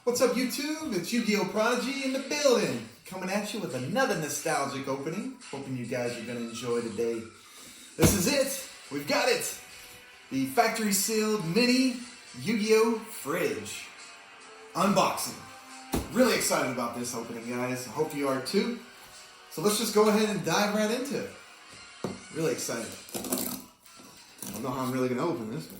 What's up, YouTube? It's Yugiohprodigy in the building, coming at you with another nostalgic opening. Hoping you guys are going to enjoy today. This is it. We've got it. The factory sealed mini Yu-Gi-Oh fridge unboxing. Really excited about this opening, guys. I hope you are too. So let's just go ahead and dive right into it. Really excited. I don't know how I'm really going to open this, but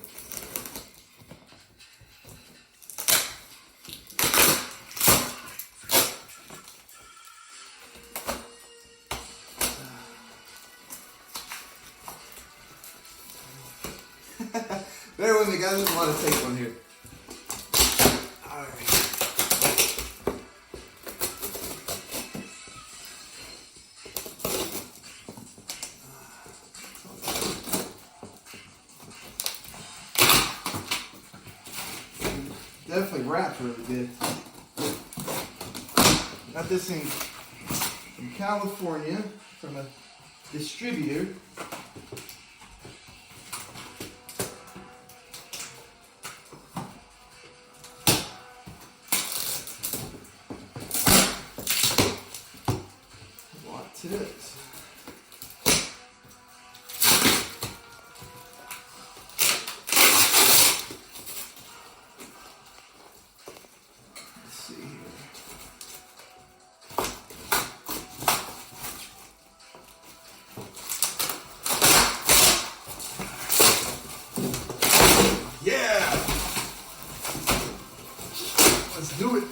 bear with me, guys. There's a lot of tape on here. All right. Definitely wrapped really good. Got this thing from California from a distributor. To this. Let's see here. Yeah! Let's do it.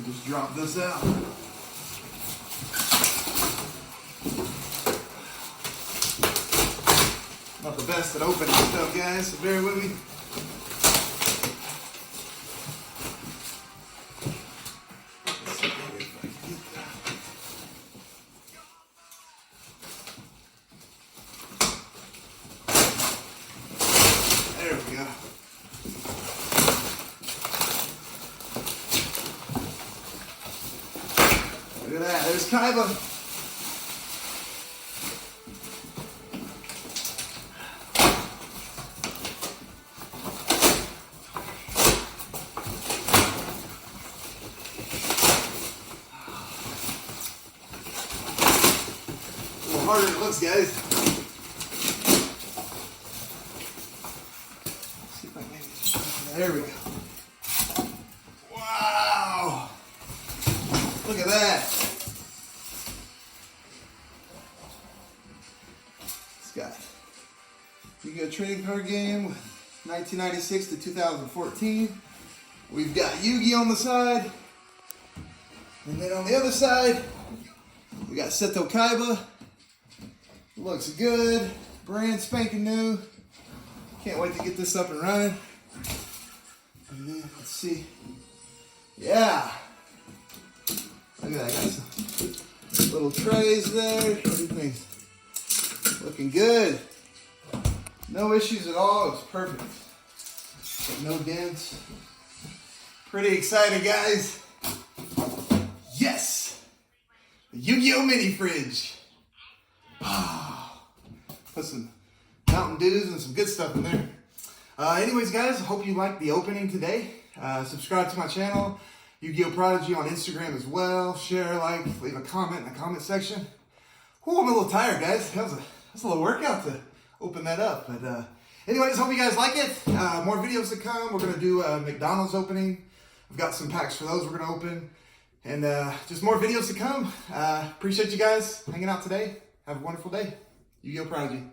Just drop this out. Not the best at opening stuff, guys, so bear with me. There we go. Look at that, there's Kaiba. A little harder than it looks, guys. Let's see if I can maybe, there we go. Wow! Look at that. It's got Yu-Gi-Oh trading card game, 1996 to 2014. We've got Yu-Gi on the side. And then on the other side, we got Seto Kaiba. Looks good. Brand spanking new. Can't wait to get this up and running. And then, let's see. Yeah. Look at that, got some little trays there. What do you think? Looking good. No issues at all. It's perfect. No dents. Pretty excited, guys. Yes! The Yu-Gi-Oh mini fridge. Put some Mountain Dews and some good stuff in there. Anyways, guys, I hope you liked the opening today. Subscribe to my channel. Yugiohprodigy on Instagram as well. Share, like, leave a comment in the comment section. Whew, I'm a little tired, guys. That was a little workout to open that up. But anyways, hope you guys like it. More videos to come. We're going to do a McDonald's opening. I've got some packs for those we're going to open. And just more videos to come. Appreciate you guys hanging out today. Have a wonderful day. Yugiohprodigy.